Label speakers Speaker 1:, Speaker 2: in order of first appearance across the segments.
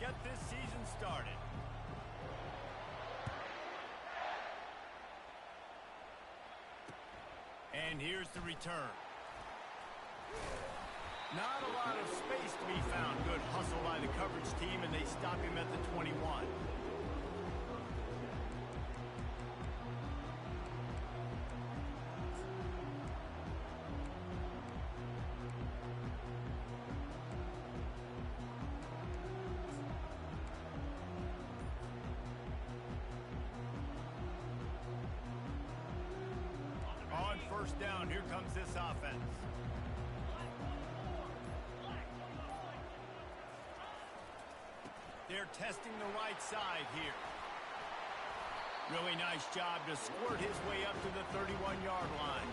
Speaker 1: get this season started. And here's the return. Not a lot of space to be found. Good hustle by the coverage team, and they stop him at the 21. On first down, here comes this offense. They're testing the right side here. Really nice job to squirt his way up to the 31-yard line.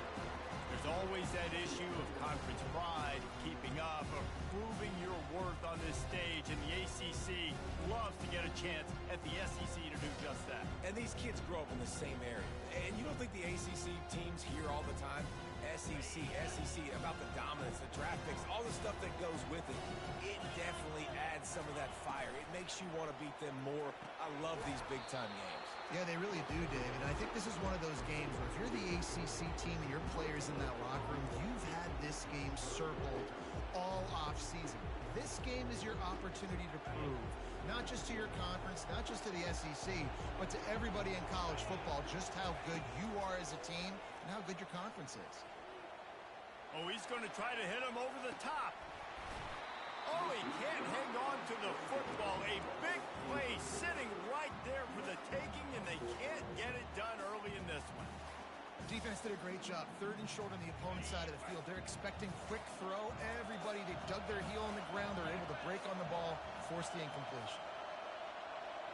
Speaker 1: There's always that issue of conference pride, keeping up, of proving your worth on this stage, and the ACC loves to get a chance at the SEC to do just that.
Speaker 2: And these kids grow up in the same area. And you don't think the ACC teams hear all the time? SEC, about the dominance, the draft picks, all the stuff that goes with it. It definitely adds some of that fire. It makes you want to beat them more. I love these big-time games.
Speaker 3: Yeah, they really do, David. And I think this is one of those games where if you're the ACC team and your players in that locker room, you've had this game circled all off-season. This game is your opportunity to prove, not just to your conference, not just to the SEC, but to everybody in college football, just how good you are as a team and how good your conference is.
Speaker 1: Oh, he's going to try to hit him over the top. Oh, he can't hang on to the football. A big play sitting right there for the taking, and they can't get it done early in this one.
Speaker 3: Defense did a great job. 3rd and short on the opponent's side of the field. They're expecting quick throw. Everybody, they dug their heel on the ground. They're able to break on the ball, force the incompletion.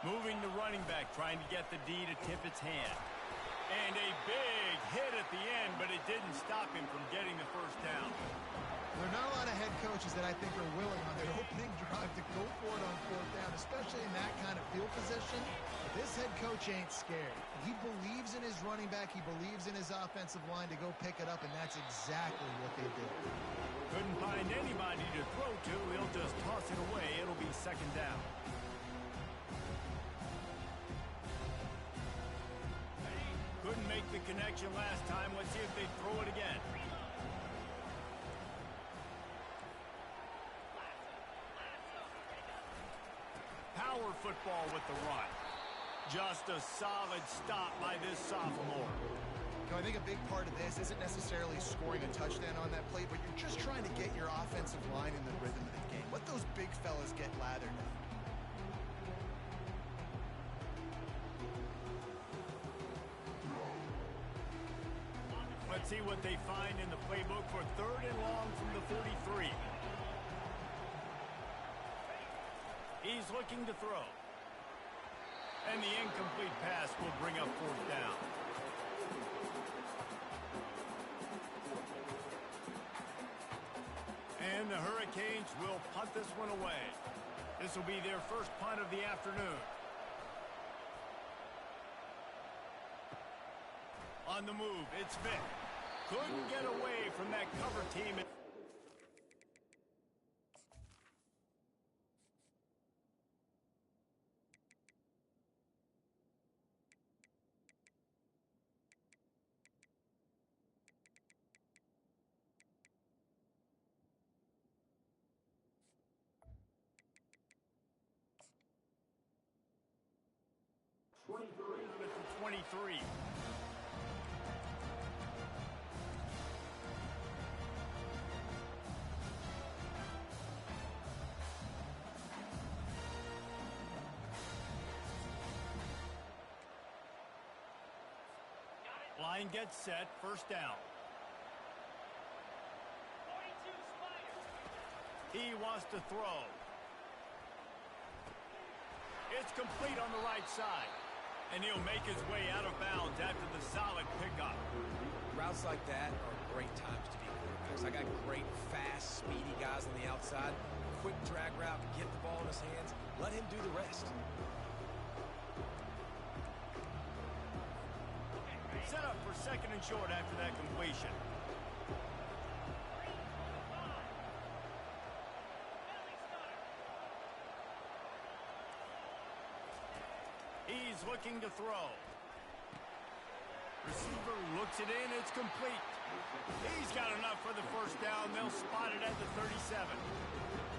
Speaker 1: Moving the running back, trying to get the D to tip its hand. And a big hit at the end, but it didn't stop him from getting the first down.
Speaker 3: There are not a lot of head coaches that I think are willing on their opening drive to go for it on 4th down, especially in that kind of field position. But this head coach ain't scared. He believes in his running back. He believes in his offensive line to go pick it up, and that's exactly what they did.
Speaker 1: Couldn't find anybody to throw to. He'll just toss it away. It'll be 2nd down. Couldn't make the connection last time. Let's see if they throw it again. Power football with the run. Just a solid stop by this sophomore.
Speaker 3: You know, I think a big part of this isn't necessarily scoring a touchdown on that play, but you're just trying to get your offensive line in the rhythm of the game. Let those big fellas get lathered up.
Speaker 1: Let's see what they find in the playbook for 3rd and long from the 33. He's looking to throw. And the incomplete pass will bring up 4th down. And the Hurricanes will punt this one away. This will be their first punt of the afternoon. On the move, it's Vick. Couldn't get away from that cover team. With the 23. Line gets set, 1st down. He wants to throw. It's complete on the right side. And he'll make his way out of bounds after the solid pickup.
Speaker 2: Routes like that are great times to be quarterbacks. I got great, fast, speedy guys on the outside. Quick drag route, get the ball in his hands, let him do the rest.
Speaker 1: Set up for 2nd and short after that completion. he's looking to throw. Receiver looks it in. It's complete. He's got enough for the first down. They'll spot it at the 37.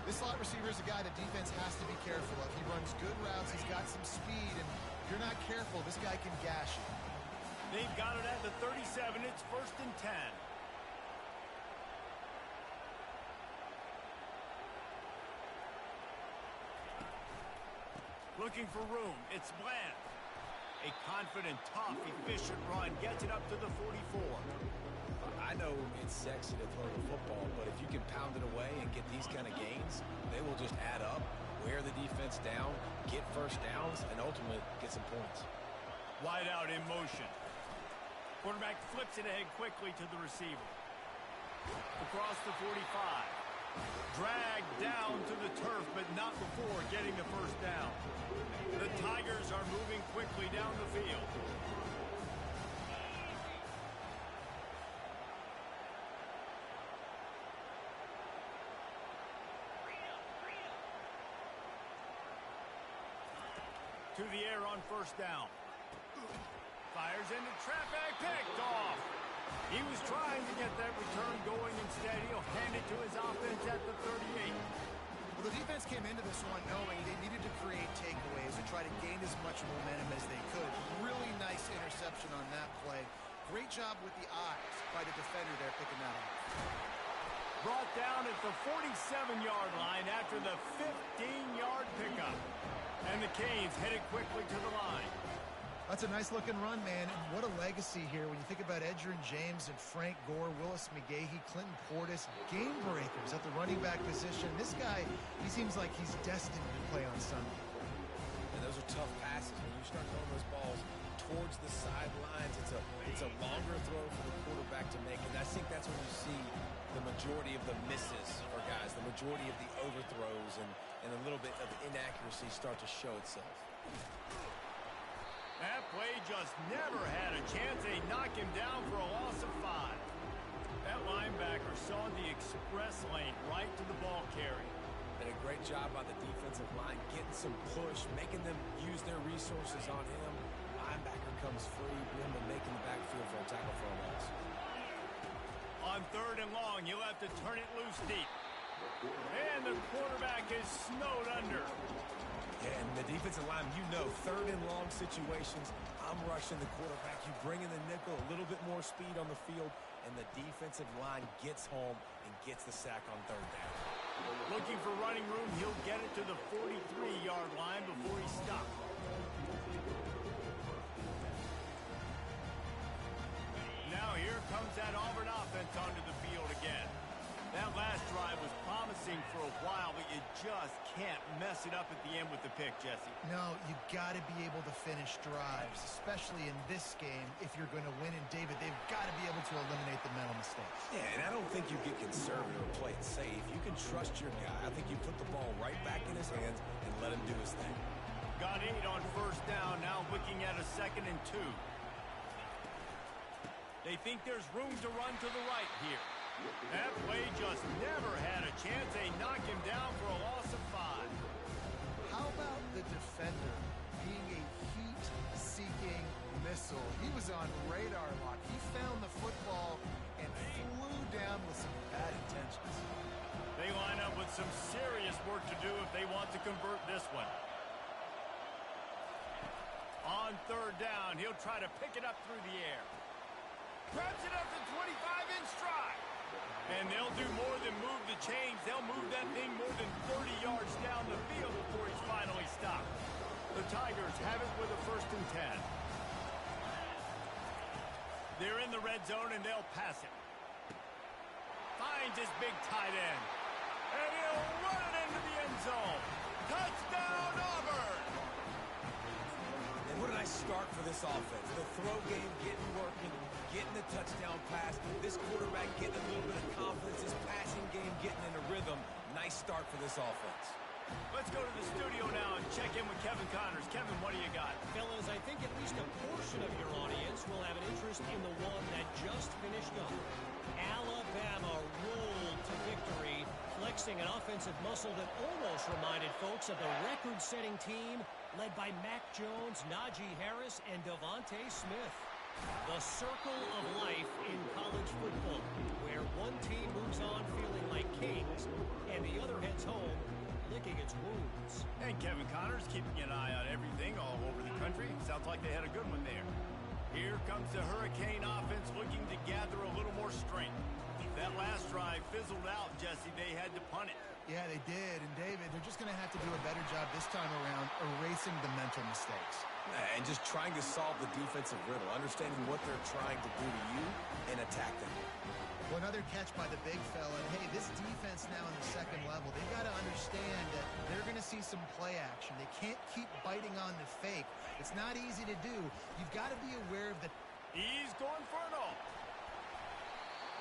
Speaker 3: This slot receiver is a guy the defense has to be careful of. He runs good routes. He's got some speed, and if you're not careful, this guy can gash you.
Speaker 1: They've got it at the 37. It's 1st and 10. Looking for room. It's Bland. A confident, tough, efficient run. Gets it up to the 44.
Speaker 2: I know it's sexy to throw the football, but if you can pound it away and get these kind of gains, they will just add up, wear the defense down, get first downs, and ultimately get some points.
Speaker 1: Wide out in motion. Quarterback flips it ahead quickly to the receiver. Across the 45. Dragged down to the turf, but not before getting the first down. The Tigers are moving quickly down the field. To the air on first down. Fires into traffic, picked off. He was trying to get that return going. Instead, he'll hand it to his offense at the 38.
Speaker 3: Well, the defense came into this one knowing they needed to create takeaways and try to gain as much momentum as they could. Really nice interception on that play. Great job with the eyes by the defender there picking that up.
Speaker 1: Brought down at the 47-yard line after the 15-yard pickup. And the Canes headed quickly to the line.
Speaker 3: That's a nice-looking run, man. And what a legacy here when you think about Edgerrin James and Frank Gore, Willis McGahee, Clinton Portis, game breakers at the running back position. This guy, he seems like he's destined to play on Sunday.
Speaker 2: And those are tough passes. When you start throwing those balls towards the sidelines, it's a longer throw for the quarterback to make. And I think that's when you see the majority of the misses for guys, the majority of the overthrows and a little bit of the inaccuracy start to show itself.
Speaker 1: That play just never had a chance. They knock him down for a loss of 5. That linebacker saw the express lane right to the ball carrier.
Speaker 2: And a great job by the defensive line getting some push, making them use their resources on him. Linebacker comes free, Brim making the backfield for a tackle for a loss.
Speaker 1: On 3rd and long, you'll have to turn it loose deep. And the quarterback is snowed under.
Speaker 2: Yeah, and the defensive line, 3rd and long situations, I'm rushing the quarterback. You bring in the nickel, a little bit more speed on the field, and the defensive line gets home and gets the sack on 3rd down.
Speaker 1: Looking for running room, he'll get it to the 43-yard line before he stops. Now here comes that Auburn offense onto the field again. That last drive was promising for a while, but you just can't mess it up at the end with the pick, Jesse.
Speaker 3: No, you got to be able to finish drives, especially in this game. If you're going to win, and David, they've got to be able to eliminate the mental mistakes.
Speaker 2: Yeah, and I don't think you get conservative or play it safe. You can trust your guy. I think you put the ball right back in his hands and let him do his thing.
Speaker 1: Got 8 on first down, now looking at a 2nd and 2. They think there's room to run to the right here. That play just never had a chance. They knock him down for a loss of 5.
Speaker 3: How about the defender being a heat-seeking missile? He was on radar lock. He found the football and flew down with some bad intentions.
Speaker 1: They line up with some serious work to do if they want to convert this one. On 3rd down, he'll try to pick it up through the air. Grabs it up to 25 in stride. And they'll do more than move the chains. They'll move that thing more than 30 yards down the field before he's finally stopped. The Tigers have it with a 1st and 10. They're in the red zone, and they'll pass it. Finds his big tight end. And he'll run it into the end zone. Touchdown, Auburn!
Speaker 2: And what a nice start for this offense. The throw game getting working, getting the touchdown pass. This quarterback getting a little bit of confidence. This passing game getting in a rhythm. Nice start for this offense.
Speaker 1: Let's go to the studio now and check in with Kevin Connors. Kevin, what do you got?
Speaker 4: Fellas, I think at least a portion of your audience will have an interest in the one that just finished up. Alabama rolled to victory, flexing an offensive muscle that almost reminded folks of the record-setting team led by Mac Jones, Najee Harris, and Devontae Smith. The circle of life in college football, where one team moves on feeling like kings, and the other heads home licking its wounds.
Speaker 1: And Kevin Connors keeping an eye on everything all over the country. Sounds like they had a good one there. Here comes the Hurricane offense looking to gather a little more strength. That last drive fizzled out, Jesse. They had to punt it.
Speaker 3: Yeah, they did. And, David, they're just going to have to do a better job this time around erasing the mental mistakes.
Speaker 2: And just trying to solve the defensive riddle, understanding what they're trying to do to you and attack them.
Speaker 3: Well, another catch by the big fella. And, hey, this defense now in the second level, they've got to understand that they're going to see some play action. They can't keep biting on the fake. It's not easy to do. You've got to be aware of the...
Speaker 1: He's going for it all.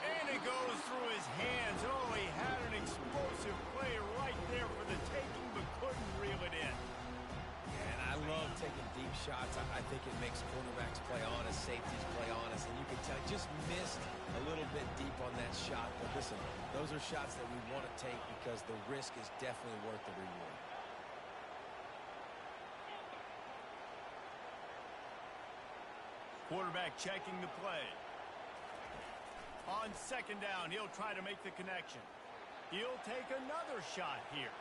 Speaker 1: And it goes through his hands. Oh, he had an explosive play right there for the taking, but couldn't reel it in.
Speaker 2: And I love taking deep shots. I think it makes quarterbacks play honest, safeties play honest, and you can tell just missed a little bit deep on that shot. But listen, those are shots that we want to take because the risk is definitely worth the reward.
Speaker 1: Quarterback checking the play. On second down, he'll try to make the connection. He'll take another shot here.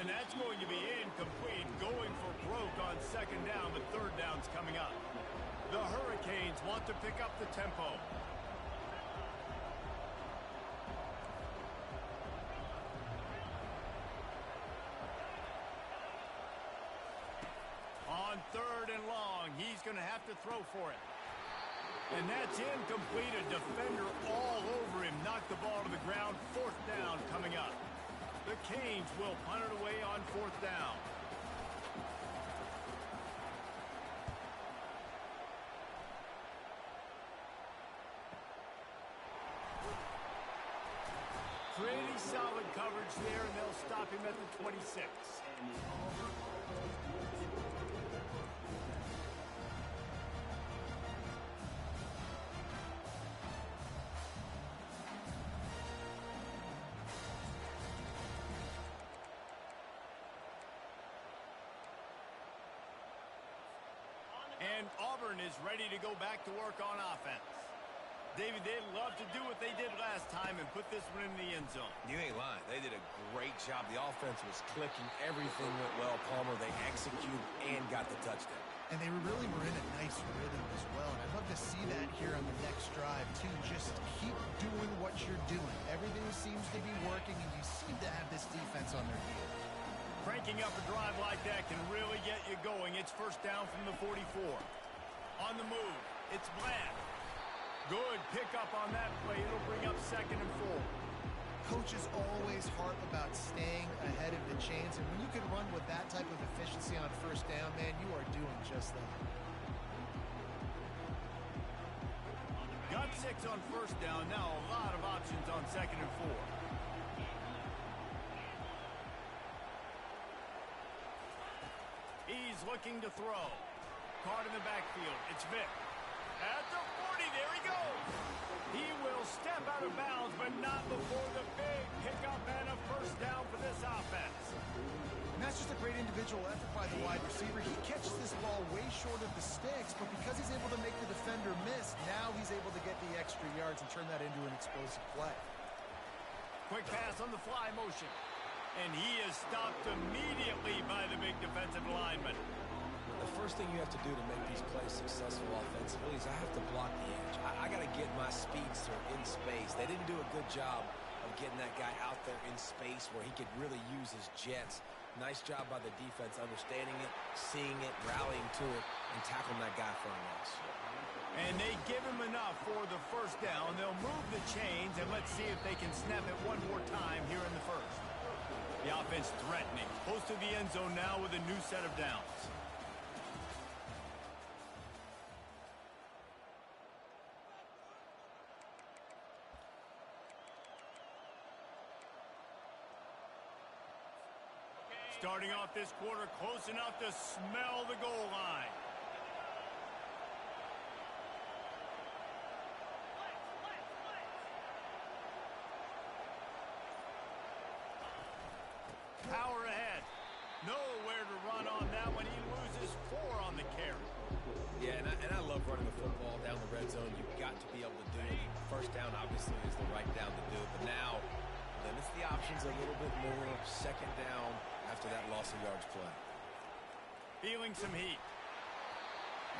Speaker 1: And that's going to be incomplete, going for broke on second down, but third down's coming up. The Hurricanes want to pick up the tempo. On third and long, he's going to have to throw for it. And that's incomplete. A defender all over him. Knocked the ball to the ground. Fourth down coming up. The Canes will punt it away on fourth down. Pretty solid coverage there, and they'll stop him at the 26. And Auburn is ready to go back to work on offense. David, they'd love to do what they did last time and put this one in the end zone.
Speaker 2: You ain't lying. They did a great job. The offense was clicking. Everything went well. Palmer, they executed and got the touchdown.
Speaker 3: And they really were in a nice rhythm as well. And I'd love to see that here on the next drive, too. Just keep doing what you're doing. Everything seems to be working, and you seem to have this defense on their heels.
Speaker 1: Cranking up a drive like that can really get you going. It's first down from the 44. On the move, it's Bland. Good pickup on that play. It'll bring up second and 4.
Speaker 3: Coaches always harp about staying ahead of the chains, and when you can run with that type of efficiency on first down, man, you are doing just that.
Speaker 1: Got 6 on first down. Now a lot of options on second and 4. He's looking to throw. Caught in the backfield. It's Vick. At the 40, there he goes. He will step out of bounds, but not before the big pickup and a first down for this offense.
Speaker 3: And that's just a great individual effort by the wide receiver. He catches this ball way short of the sticks, but because he's able to make the defender miss, now he's able to get the extra yards and turn that into an explosive play.
Speaker 1: Quick pass on the fly motion. And he is stopped immediately by the big defensive lineman.
Speaker 2: The first thing you have to do to make these plays successful offensively is I have to block the edge. I got to get my speedster in space. They didn't do a good job of getting that guy out there in space where he could really use his jets. Nice job by the defense understanding it, seeing it, rallying to it, and tackling that guy for a loss.
Speaker 1: And they give him enough for the first down. They'll move the chains, and let's see if they can snap it one more time here in the first. The offense threatening. Close to the end zone now with a new set of downs. Starting off this quarter close enough to smell the goal line.
Speaker 2: running the football down the red zone. You've got to be able to do it. First down, obviously, is the right down to do it. But now, limits the options a little bit more. Second down after that loss of yards play.
Speaker 1: Feeling some heat.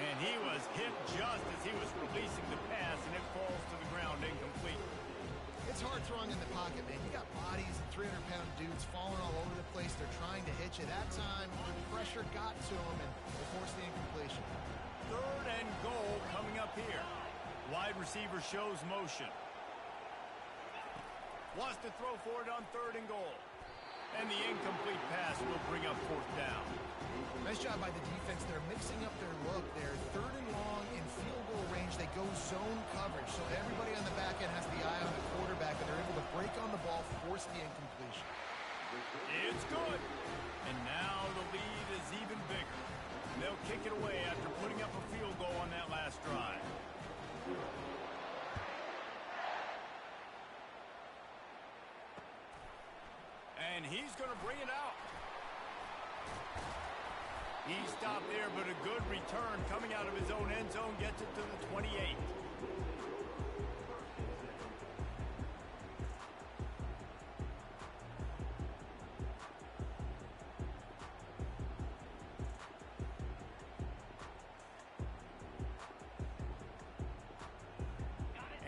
Speaker 1: And he was hit just as he was releasing the pass, and it falls to the ground incomplete.
Speaker 3: It's hard throwing in the pocket, man. You got bodies and 300-pound dudes falling all over the place. They're trying to hit you. That time, the pressure got to him, and they forced the incompletion.
Speaker 1: 3rd and goal coming up here. Wide receiver shows motion. Wants to throw for it on 3rd and goal. And the incomplete pass will bring up 4th down.
Speaker 3: Nice job by the defense. They're mixing up their look. They're 3rd and long in field goal range. They go zone coverage. So everybody on the back end has the eye on the quarterback, and they're able to break on the ball, force the incompletion.
Speaker 1: It's good. And now the lead is even bigger. They'll kick it away after putting up a field goal on that last drive. And he's going to bring it out. He stopped there, but a good return coming out of his own end zone gets it to the 28.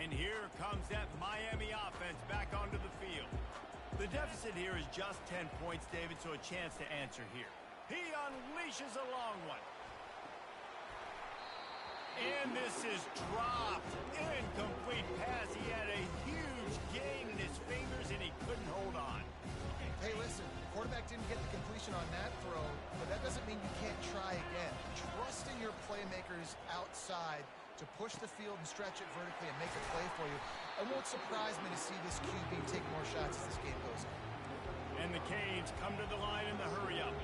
Speaker 1: And here comes that Miami offense back onto the field. The deficit here is just 10 points, David, so a chance to answer here. He unleashes a long one. And this is dropped. Incomplete pass. He had a huge gain in his fingers, and he couldn't hold on.
Speaker 3: Hey, listen, the quarterback didn't get the completion on that throw, but that doesn't mean you can't try again. Trust in your playmakers outside to push the field and stretch it vertically and make a play for you. It won't surprise me to see this QB take more shots as this game goes on.
Speaker 1: And the Canes come to the line in the hurry-up.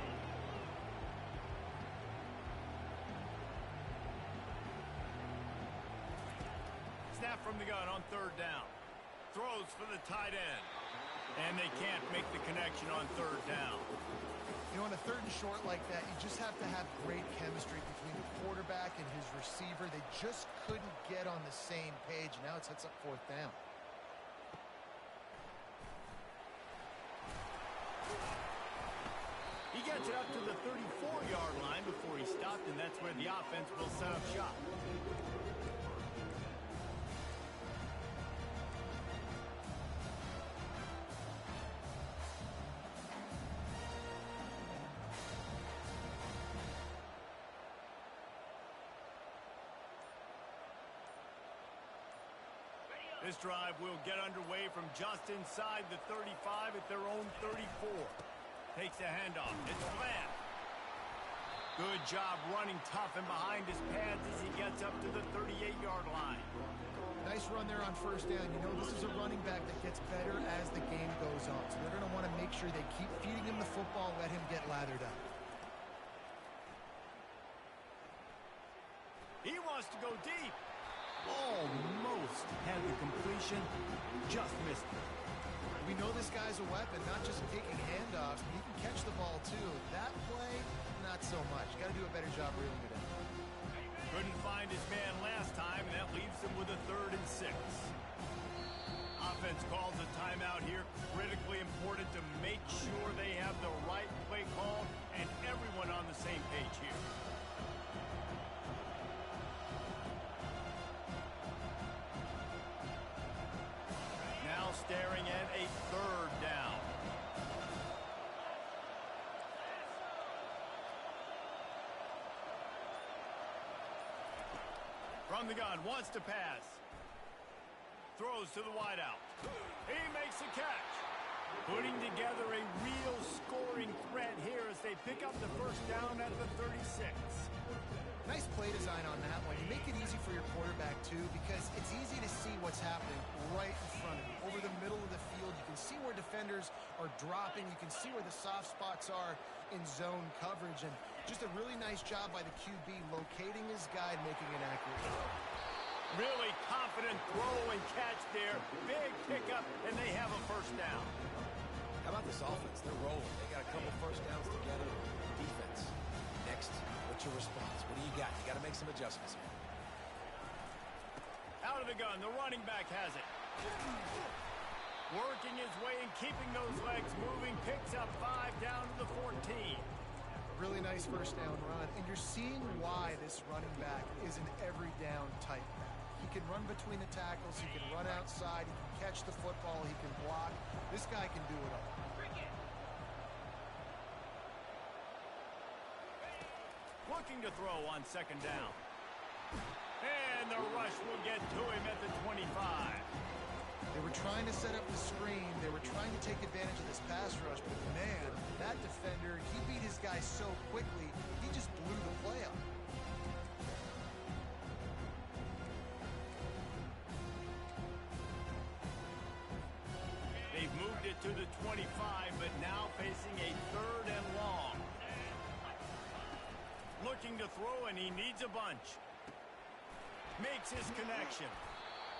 Speaker 1: Snap from the gun on 3rd down. Throws for the tight end. And they can't make the connection on 3rd down.
Speaker 3: You know, on a 3rd and short like that, you just have to have great chemistry between the quarterback and his receiver. They just couldn't get on the same page. Now it sets up 4th down.
Speaker 1: He gets it up to the 34-yard line before he stopped, and that's where the offense will set up shop. This drive will get underway from just inside the 35 at their own 34. Takes a handoff. It's Bland. Good job running tough and behind his pads as he gets up to the 38-yard line.
Speaker 3: Nice run there on 1st down. You know, this is a running back that gets better as the game goes on. So they're going to want to make sure they keep feeding him the football, let him get lathered up.
Speaker 1: He wants to go deep. Almost had the completion, just missed it.
Speaker 3: We know this guy's a weapon, not just taking handoffs, but he can catch the ball too. That play, not so much. Got to do a better job reeling it in.
Speaker 1: Couldn't find his man last time, and that leaves him with a 3rd and 6. Offense calls a timeout here. Critically important to make sure they have the right play call and everyone on the same page here. Staring at a 3rd down. From the gun, wants to pass. Throws to the wideout. He makes a catch. Putting together a real scoring threat here as they pick up the 1st down at the 36.
Speaker 3: Nice play design on that one. You make it easy for your quarterback, too, because it's easy to see what's happening right in front of you. Over the middle of the field, you can see where defenders are dropping. You can see where the soft spots are in zone coverage. And just a really nice job by the QB locating his guy and making an accurate throw.
Speaker 1: Really confident throw and catch there. Big pickup, and they have a 1st down.
Speaker 2: How about this offense? They're rolling. They got a couple 1st downs together. Defense. Next, what's your response? What do you got? You got to make some adjustments here.
Speaker 1: the gun. The running back has it. Working his way and keeping those legs moving. Picks up 5 down to the 14.
Speaker 3: Really nice first down run, and you're seeing why this running back is an every down type back. He can run between the tackles, he can run outside, he can catch the football, he can block. This guy can do it all.
Speaker 1: Looking to throw on second down. And the rush will get to him at the 25.
Speaker 3: They were trying to set up the screen. They were trying to take advantage of this pass rush, but man, that defender, he beat his guy so quickly, he just blew the play up.
Speaker 1: They've moved it to the 25, but now facing a 3rd and long. Looking to throw, and he needs a bunch. Makes his connection.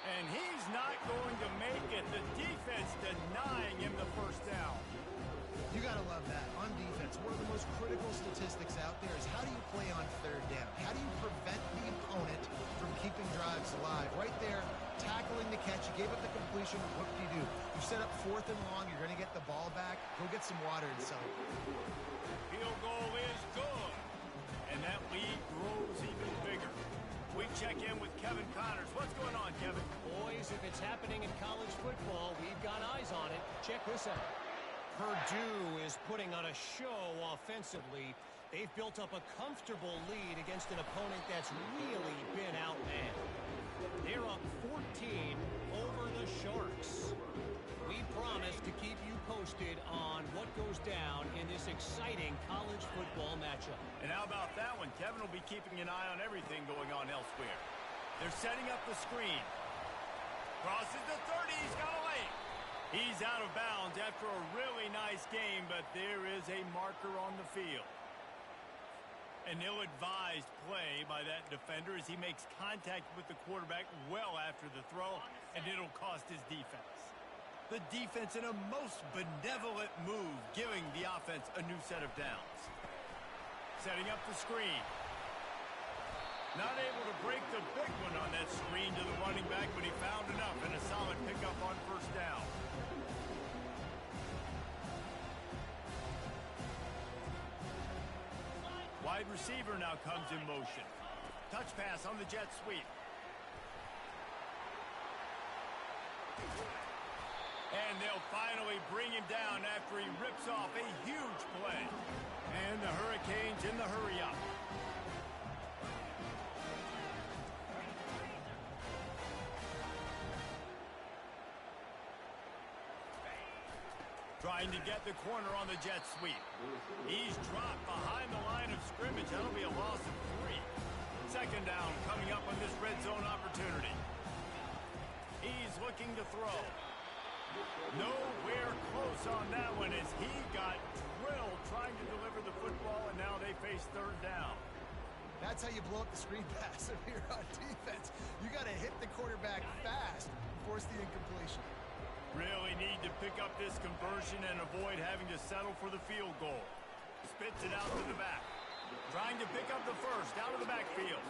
Speaker 1: And he's not going to make it. The defense denying him the first down.
Speaker 3: You got to love that. On defense, one of the most critical statistics out there is how do you play on 3rd down? How do you prevent the opponent from keeping drives alive? Right there, tackling the catch. You gave up the completion. What do? You set up 4th and long. You're going to get the ball back. Go get some water and celebrate.
Speaker 1: Field goal is good. And that lead grows even bigger. We check in with Kevin Connors. What's going on, Kevin?
Speaker 4: Boys, if it's happening in college football, we've got eyes on it. Check this out. Purdue is putting on a show offensively. They've built up a comfortable lead against an opponent that's really been outmanned. They're up 14 over the Sharks. We promise to keep you posted on what goes down in this exciting college football matchup.
Speaker 1: And how about that one? Kevin will be keeping an eye on everything going on elsewhere. They're setting up the screen. Crosses the 30. He's got a lane. He's out of bounds after a really nice game, but there is a marker on the field. An ill-advised play by that defender as he makes contact with the quarterback well after the throw, and it'll cost his defense. The defense in a most benevolent move, giving the offense a new set of downs. Setting up the screen. Not able to break the big one on that screen to the running back, but he found enough and a solid pickup on first down. Wide receiver now comes in motion. Touch pass on the jet sweep. And they'll finally bring him down after he rips off a huge play. And the Hurricanes in the hurry-up. Trying to get the corner on the jet sweep. He's dropped behind the line of scrimmage. That'll be a loss of 3. Second down coming up on this red zone opportunity. He's looking to throw. Nowhere close on that one as he got drilled trying to deliver the football, and now they face 3rd down.
Speaker 3: That's how you blow up the screen pass if you're on defense. You got to hit the quarterback fast and force the incompletion.
Speaker 1: Really need to pick up this conversion and avoid having to settle for the field goal. Spits it out to the back. Trying to pick up the first out of the backfield.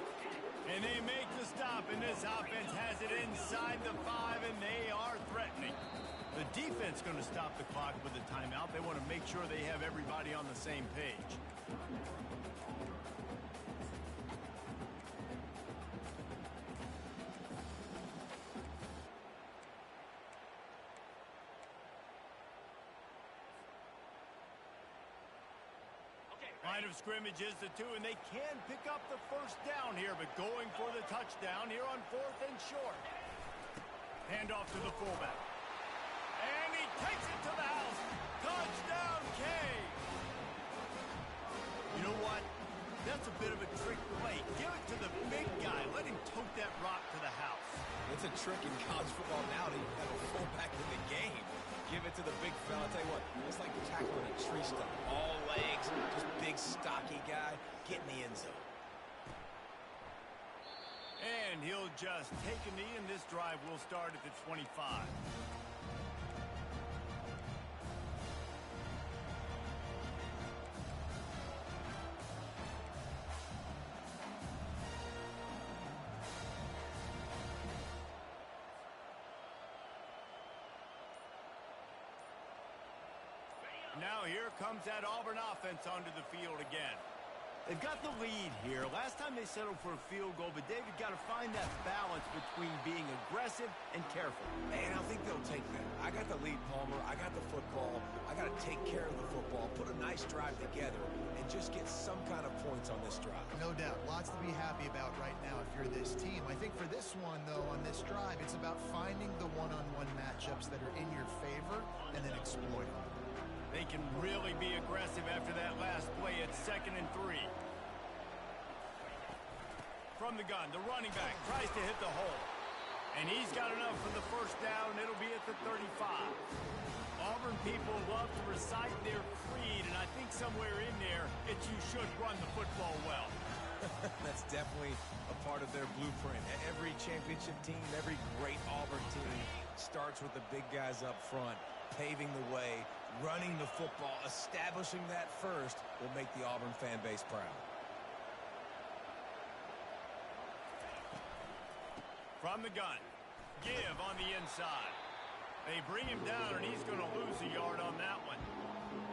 Speaker 1: And they make the stop, and this offense has it inside the 5, and they are threatening. The defense going to stop the clock with a timeout. They want to make sure they have everybody on the same page. Line of scrimmage is the 2, and they can pick up the first down here, but going for the touchdown here on 4th and short. Handoff to the fullback. And he takes it to the house. Touchdown, K. You know what? That's a bit of a trick play. Give it to the big guy. Let him tote that rock to the house.
Speaker 2: It's a trick in college football now to have a fullback in the game. Give it to the big fella. I'll tell you what, it's like tackling a tree stump. All legs, just big, stocky guy. Get in the end zone.
Speaker 1: And he'll just take a knee, and this drive will start at the 25. Now here comes that Auburn offense onto the field again. They've got the lead here. Last time they settled for a field goal, but David got to find that balance between being aggressive and careful.
Speaker 2: And I think they'll take that. I got the lead, Palmer. I got the football. I got to take care of the football, put a nice drive together, and just get some kind of points on this drive.
Speaker 3: No doubt. Lots to be happy about right now if you're this team. I think for this one, though, on this drive, it's about finding the one-on-one matchups that are in your favor and then exploiting them.
Speaker 1: They can really be aggressive after that last play at 2nd and 3. From the gun, the running back tries to hit the hole. And he's got enough for the first down. It'll be at the 35. Auburn people love to recite their creed, and I think somewhere in there, it's you should run the football well.
Speaker 2: That's definitely a part of their blueprint. Every championship team, every great Auburn team starts with the big guys up front, paving the way, running the football, establishing that first will make the Auburn fan base proud.
Speaker 1: From the gun, give on the inside. They bring him down, and he's going to lose a yard on that one.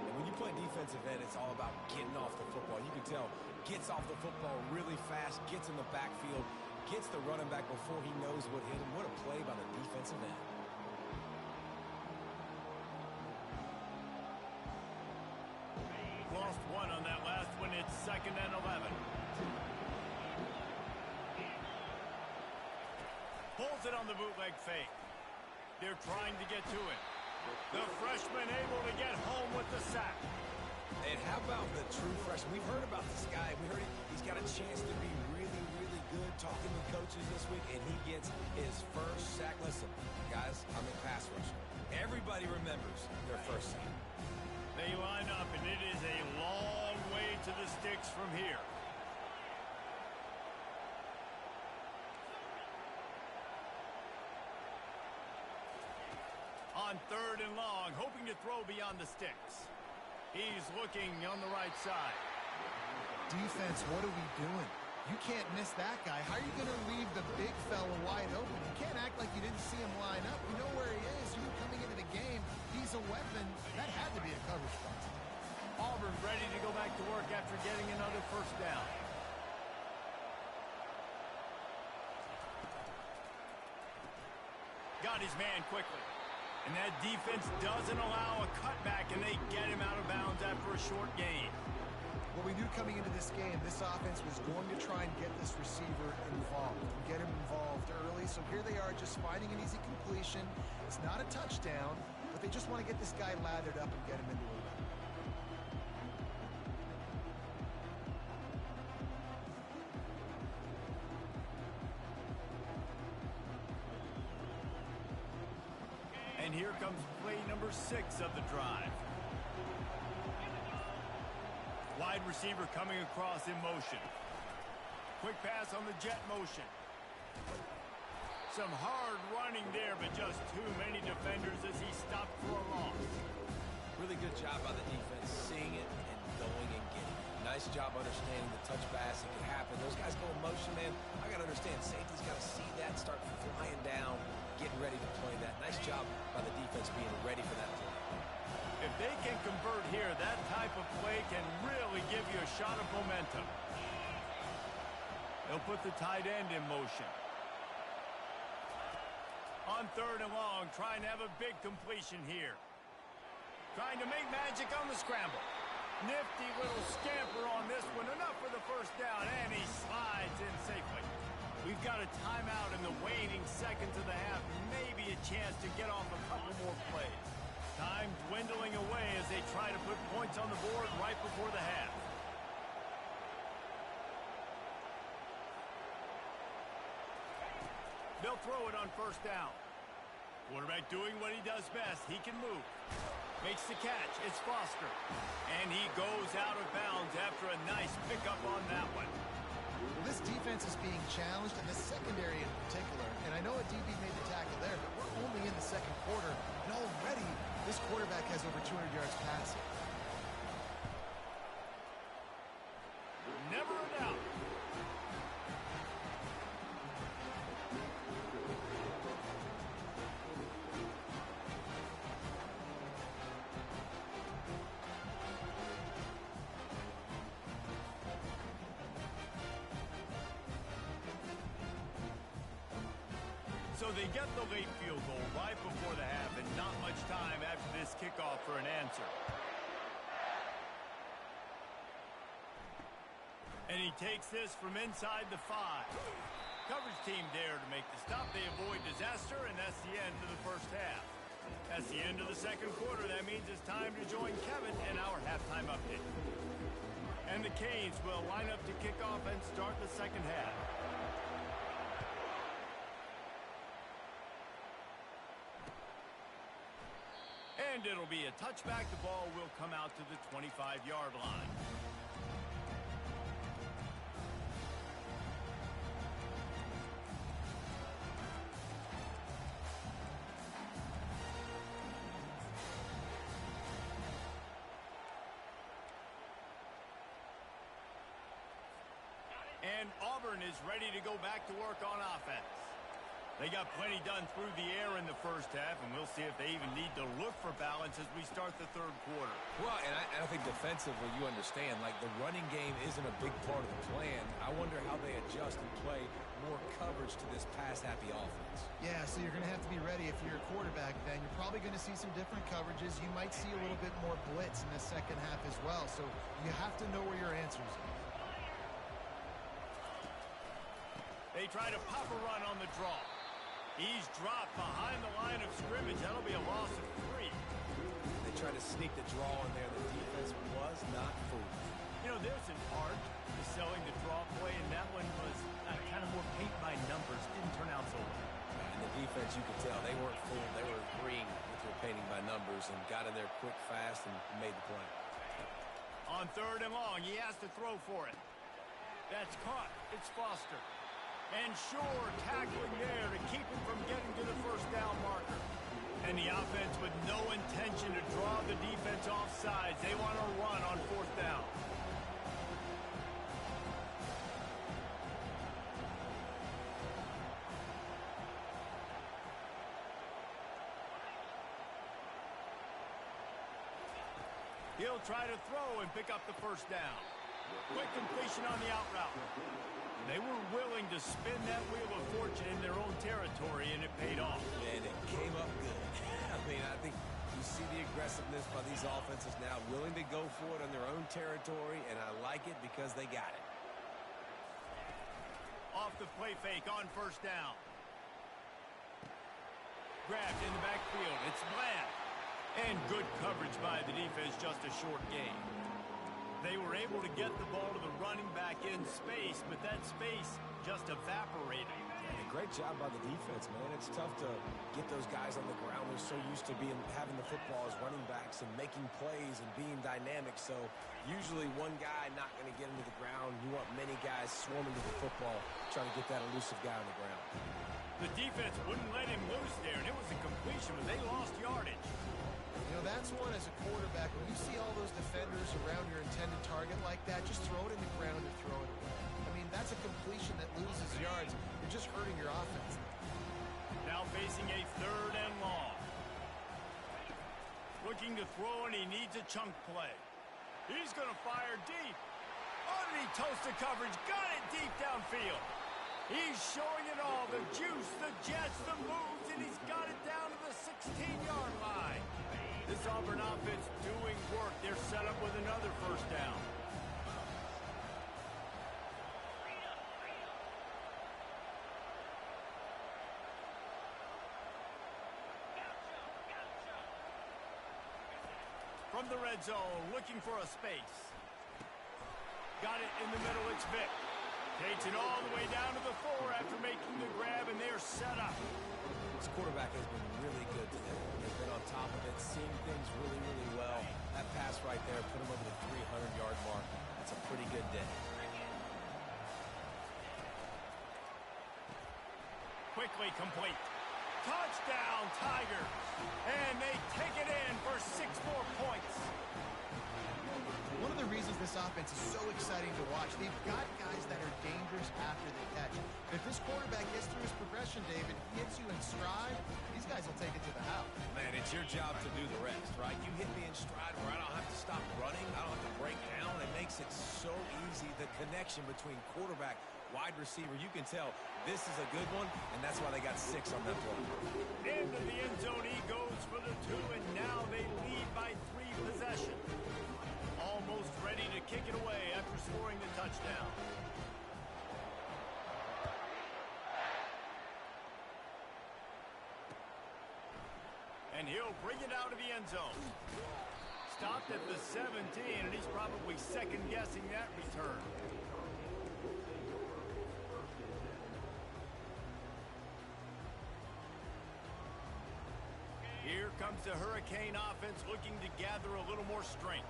Speaker 2: And when you play defensive end, it's all about getting off the football. You can tell, gets off the football really fast, gets in the backfield, gets the running back before he knows what hit him. What a play by the defensive end.
Speaker 1: Lost one on that last one. It's 2nd and 11. Pulls it on the bootleg fake. They're trying to get to it. The freshman able to get home with the sack.
Speaker 2: And how about the true freshman? We've heard about this guy. We heard he's got a chance to be really, really good talking to coaches this week, and he gets his first sack. Listen, guys, I'm in pass rushing. Everybody remembers their first sack.
Speaker 1: They line up, and it is a long way to the sticks from here. On 3rd and long, hoping to throw beyond the sticks. He's looking on the right side.
Speaker 3: Defense, what are we doing? You can't miss that guy. How are you going to leave the big fella wide open? You can't act like you didn't see him line up. You know where he is. You were coming into the game. He's a weapon. That had to be a cover spot.
Speaker 1: Auburn ready to go back to work after getting another first down. Got his man quickly. And that defense doesn't allow a cutback, and they get him out of bounds after a short gain.
Speaker 3: What we knew coming into this game, this offense was going to try and get this receiver involved, get him involved early. So here they are just finding an easy completion. It's not a touchdown, but they just want to get this guy lathered up and get him into a run.
Speaker 1: And here comes play number 6 of the drive. Wide receiver coming across in motion. Quick pass on the jet motion. Some hard running there, but just too many defenders as he stopped for a loss.
Speaker 2: Really good job by the defense, seeing it and going and getting it. Nice job understanding the touch pass. It could happen. Those guys go in motion, man. I got to understand, safety's got to see that, start flying down, getting ready to play that. Nice job by the defense being ready for that play.
Speaker 1: If they can convert here, that type of play can really give you a shot of momentum. They'll put the tight end in motion. On 3rd and long, trying to have a big completion here. Trying to make magic on the scramble. Nifty little scamper on this one. Enough for the first down, and he slides in safely. We've got a timeout in the waning seconds of the half. Maybe a chance to get off a couple more plays. Time dwindling away as they try to put points on the board right before the half. They'll throw it on 1st down. Quarterback doing what he does best. He can move. Makes the catch. It's Foster. And he goes out of bounds after a nice pickup on that one.
Speaker 3: Well, this defense is being challenged, and the secondary in particular. And I know a DB made the tackle there, but we're only in the 2nd quarter, and already this quarterback has over 200 yards passing.
Speaker 1: Never a doubt. So they get the late field goal right before the half and not much time after this kickoff for an answer. And he takes this from inside the 5. Coverage team there to make the stop. They avoid disaster, and that's the end of the first half. That's the end of the second quarter. That means it's time to join Kevin in our halftime update. And the Canes will line up to kick off and start the second half. And it'll be a touchback. The ball will come out to the 25-yard line. And Auburn is ready to go back to work on offense. They got plenty done through the air in the first half, and we'll see if they even need to look for balance as we start the third quarter.
Speaker 2: Well, and I think defensively, you understand, like the running game isn't a big part of the plan. I wonder how they adjust and play more coverage to this pass-happy offense.
Speaker 3: Yeah, so you're going to have to be ready if you're a quarterback then. You're probably going to see some different coverages. You might see a little bit more blitz in the second half as well, so you have to know where your answers are.
Speaker 1: They try to pop a run on the draw. He's dropped behind the line of scrimmage. That'll be a loss of 3.
Speaker 2: They try to sneak the draw in there. The defense was not fooled.
Speaker 1: You know, there's an art to selling the draw play, and that one was kind of more paint by numbers. Didn't turn out so well.
Speaker 2: And the defense, you could tell, they weren't fooled. They were agreeing with their painting by numbers and got in there quick, fast, and made the play.
Speaker 1: On 3rd and long, he has to throw for it. That's caught. It's Foster. And Shore tackling there to keep him from getting to the first down marker. And the offense with no intention to draw the defense off sides. They want to run on 4th down. He'll try to throw and pick up the first down. Quick completion on the out route. They were willing to spin that wheel of fortune in their own territory, and it paid off.
Speaker 2: And it came up good. I mean, I think you see the aggressiveness by these offenses now, willing to go for it on their own territory, and I like it because they got it.
Speaker 1: Off the play fake on 1st down. Grabbed in the backfield. It's Bland. And good coverage by the defense, just a short gain. They were able to get the ball to the running back in space, but that space just evaporated.
Speaker 2: And a great job by the defense, man. It's tough to get those guys on the ground. They're so used to having the football as running backs and making plays and being dynamic. So usually one guy not going to get into the ground. You want many guys swarming to the football, trying to get that elusive guy on the ground.
Speaker 1: The defense wouldn't let him loose there, and it was a completion, but they lost yardage.
Speaker 3: You know, that's one as a quarterback. When you see all those defenders around your intended target like that, just throw it in the ground or throw it away. I mean, that's a completion that loses yards. You're just hurting your offense.
Speaker 1: Now facing a 3rd and long. Looking to throw, and he needs a chunk play. He's going to fire deep. Oh, did he toast the coverage? Got it deep downfield. He's showing it all. The juice, the jets, the moves, and he's got it down to the 16-yard line. This Auburn offense doing work. They're set up with another 1st down. From the red zone, looking for a space. Got it in the middle, it's Vick. Takes it all the way down to the 4 after making the grab, and they're set up.
Speaker 2: This quarterback has been really good today. They've been on top of it, seeing things really, really well. That pass right there put him over the 300-yard mark. That's a pretty good day.
Speaker 1: Quickly complete. Touchdown, Tigers. And they take it in for 6 more points.
Speaker 3: One of the reasons this offense is so exciting to watch, they've got guys that are dangerous after they catch. If this quarterback gets through his progression, David, hits you in stride, these guys will take it to the house.
Speaker 2: Man, it's your job to do the rest, right? You hit me in stride where I don't have to stop running. I don't have to break down. It makes it so easy. The connection between quarterback, wide receiver, you can tell This is a good one, and that's why they got 6 on that play.
Speaker 1: Into the end zone he goes for the 2, and now they lead by 3 possessions. Almost ready to kick it away after scoring the touchdown. And he'll bring it out of the end zone. Stopped at the 17, and he's probably second-guessing that return. Here comes the Hurricane offense looking to gather a little more strength.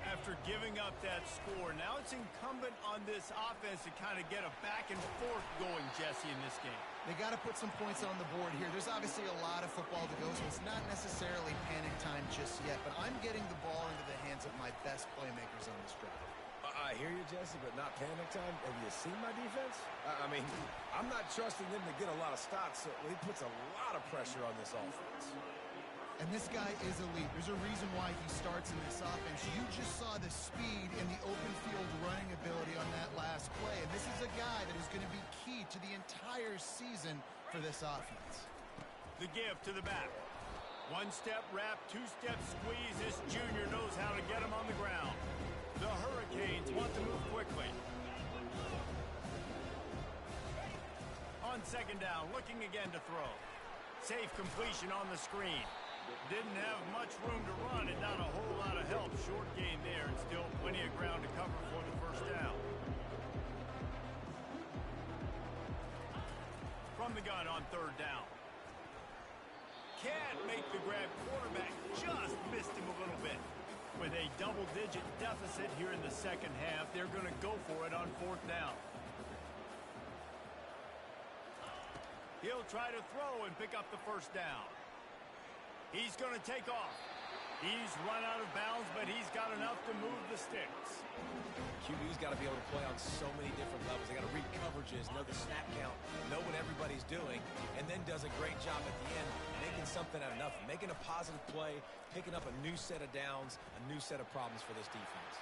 Speaker 1: After giving up that score, now it's incumbent on this offense to kind of get a back and forth going, Jesse, in this game.
Speaker 3: They got to put some points on the board here. There's obviously a lot of football to go, so it's not necessarily panic time just yet, but I'm getting the ball into the hands of my best playmakers on this drive.
Speaker 2: I hear you, Jesse, but not panic time. Have you seen my defense? I mean, I'm not trusting them to get a lot of stops, so he puts a lot of pressure on this offense.
Speaker 3: And this guy is elite. There's a reason why he starts in this offense. You just saw the speed and the open field running ability on that last play. And this is a guy that is going to be key to the entire season for this offense.
Speaker 1: The give to the back. 1-step wrap, 2-step squeeze. This junior knows how to get him on the ground. The Hurricanes want to move quickly. On second down, looking again to throw. Safe completion on the screen. Didn't have much room to run and not a whole lot of help. Short gain there and still plenty of ground to cover for the first down. From the gun on third down. Can't make the grab. Quarterback just missed him a little bit. With a double-digit deficit here in the second half, they're going to go for it on fourth down. He'll try to throw and pick up the first down. He's going to take off. He's run out of bounds, but he's got enough to move the sticks.
Speaker 2: QB's got to be able to play on so many different levels. They got to read coverages, know the snap count, know what everybody's doing, and then does a great job at the end making something out of nothing, making a positive play, picking up a new set of downs, a new set of problems for this defense.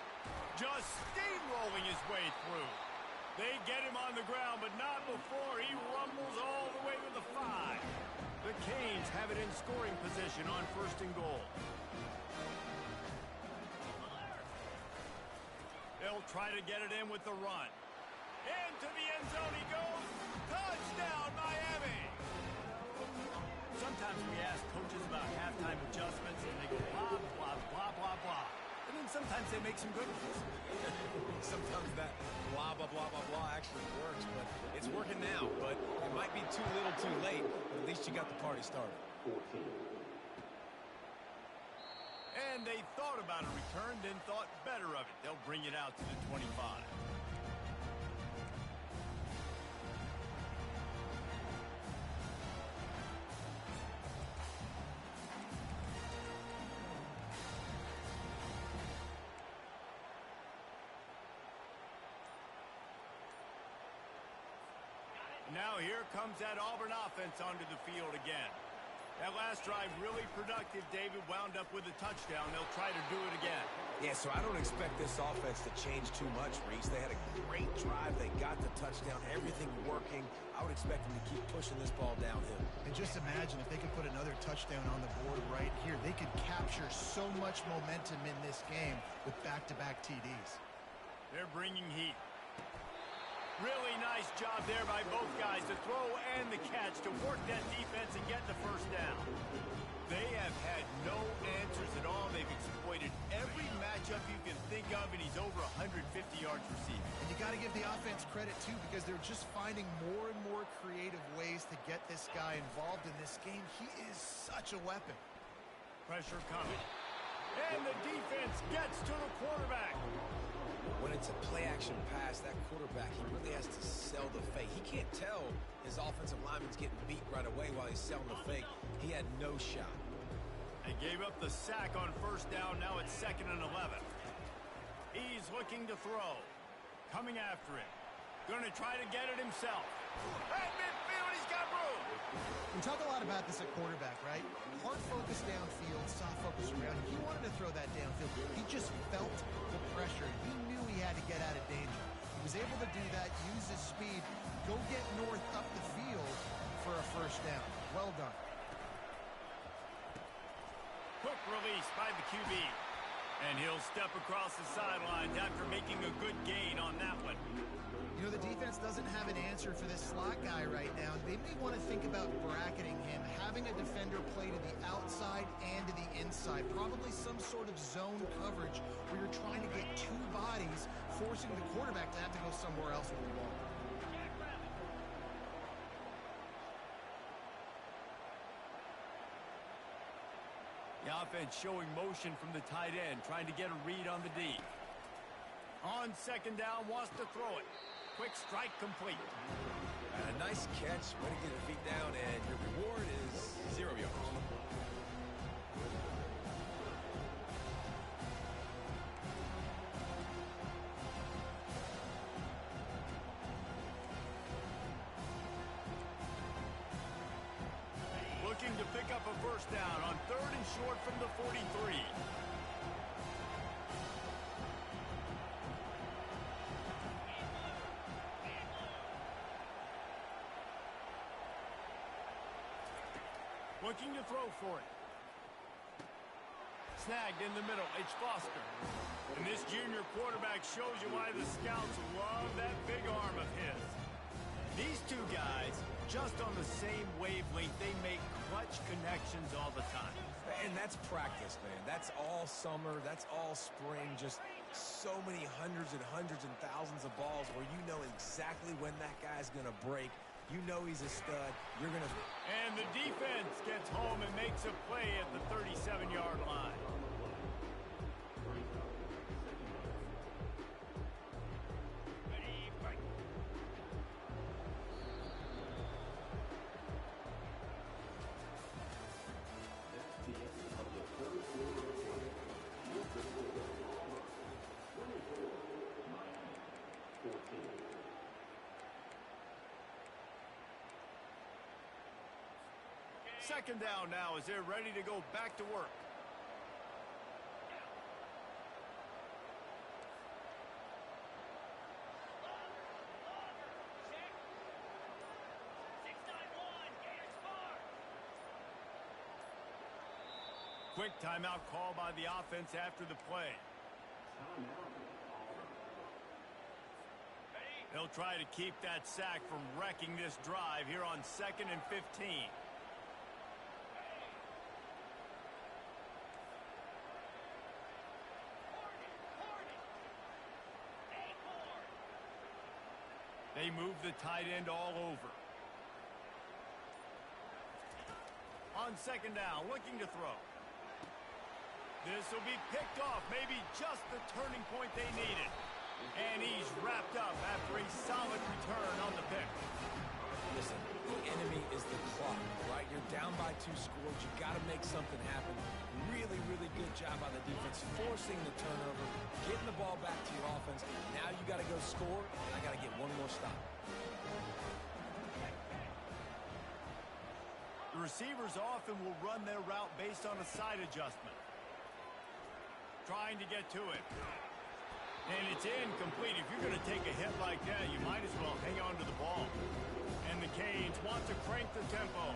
Speaker 1: Just steamrolling his way through. They get him on the ground, but not before he rumbles all the way to the 5. The Canes have it in scoring position on first and goal. They'll try to get it in with the run. Into the end zone he goes. Touchdown, Miami! Sometimes we ask coaches about halftime adjustments, and they go blah, blah, blah, blah, blah. And then sometimes they make some good ones.
Speaker 2: Sometimes that blah, blah, blah, blah, blah actually works, but it's working now. But it might be too little too late, but at least you got the party started.
Speaker 1: And they thought about a return, then thought better of it. They'll bring it out to the 25. Now here comes that Auburn offense onto the field again. That last drive really productive. David wound up with a touchdown. They'll try to do it again.
Speaker 2: Yeah, so I don't expect this offense to change too much, Reese. They had a great drive. They got the touchdown. Everything working. I would expect them to keep pushing this ball downhill.
Speaker 3: And just imagine if they could put another touchdown on the board right here. They could capture so much momentum in this game with back-to-back TDs.
Speaker 1: They're bringing heat. Really nice job there by both guys, the throw and the catch, to work that defense and get the first down. They have had no answers at all. They've exploited every matchup you can think of, and he's over 150 yards receiving.
Speaker 3: And you got to give the offense credit, too, because they're just finding more and more creative ways to get this guy involved in this game. He is such a weapon.
Speaker 1: Pressure coming. And the defense gets to the quarterback.
Speaker 2: When it's a play-action pass, that quarterback, he really has to sell the fake. He can't tell his offensive lineman's getting beat right away while he's selling the fake. He had no shot.
Speaker 1: They gave up the sack on first down. Now it's 2nd and 11. He's looking to throw. Coming after it. Going to try to get it himself. At midfield, he's got room.
Speaker 3: We talk a lot about this at quarterback, right? Hard focus downfield, soft focus around. He wanted to throw that downfield. He just felt the pressure. He knew he had to get out of danger. He was able to to do that, use his speed, go get North up the field for a first down. Well done.
Speaker 1: Quick release by the QB. And he'll step across the sidelines after making a good gain on that one.
Speaker 3: You know, the defense doesn't have an answer for this slot guy right now. They may want to think about bracketing him, having a defender play to the outside and to the inside. Probably some sort of zone coverage where you're trying to get two bodies, forcing the quarterback to have to go somewhere else with the ball.
Speaker 1: The offense showing motion from the tight end, trying to get a read on the D. On second down, wants to throw it. Quick strike complete.
Speaker 2: And a nice catch. Way to get your feet down, and your reward is 0 yards.
Speaker 1: Looking to pick up a first down on 3rd and short from the 43. Looking to throw for it. Snagged in the middle. It's Foster. And this junior quarterback shows you why the scouts love that big arm of his. These two guys, just on the same wavelength, they make clutch connections all the time.
Speaker 2: And that's practice, man. That's all summer. That's all spring. Just so many hundreds and thousands of balls where you know exactly when that guy's going to break. You know he's a stud. You're going to...
Speaker 1: And the defense gets home and makes a play at the 37-yard line. Second down now as they're ready to go back to work. Quick timeout call by the offense after the play. They'll try to keep that sack from wrecking this drive here on 2nd and 15. They move the tight end all over. On second down, looking to throw. This will be picked off, maybe just the turning point they needed. And he's wrapped up after a solid return on the pick.
Speaker 2: Listen, the enemy is the clock, right? You're down by 2 scores. You got to make something happen. Really, really good job by the defense, forcing the turnover, getting the ball back to your offense. Now you got to go score, and I got to get one more stop.
Speaker 1: The receivers often will run their route based on a side adjustment. Trying to get to it. And it's incomplete. If you're going to take a hit like that, you might as well hang on to the ball. And the Canes want to crank the tempo.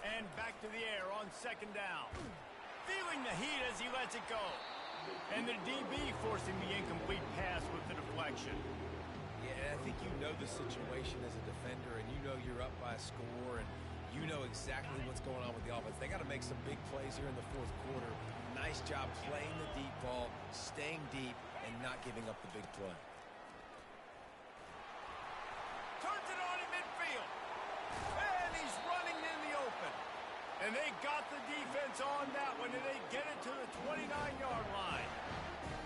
Speaker 1: And back to the air on second down. Feeling the heat as he lets it go. And the DB forcing the incomplete pass with the deflection.
Speaker 2: Yeah, I think you know the situation as a defender, and you know you're up by a score, and you know exactly what's going on with the offense. They got to make some big plays here in the 4th quarter. Nice job playing the deep ball, staying deep, and not giving up the big play.
Speaker 1: Turns it on in midfield. And he's running in the open. And they got the defense on that one, and they get it to the 29-yard line.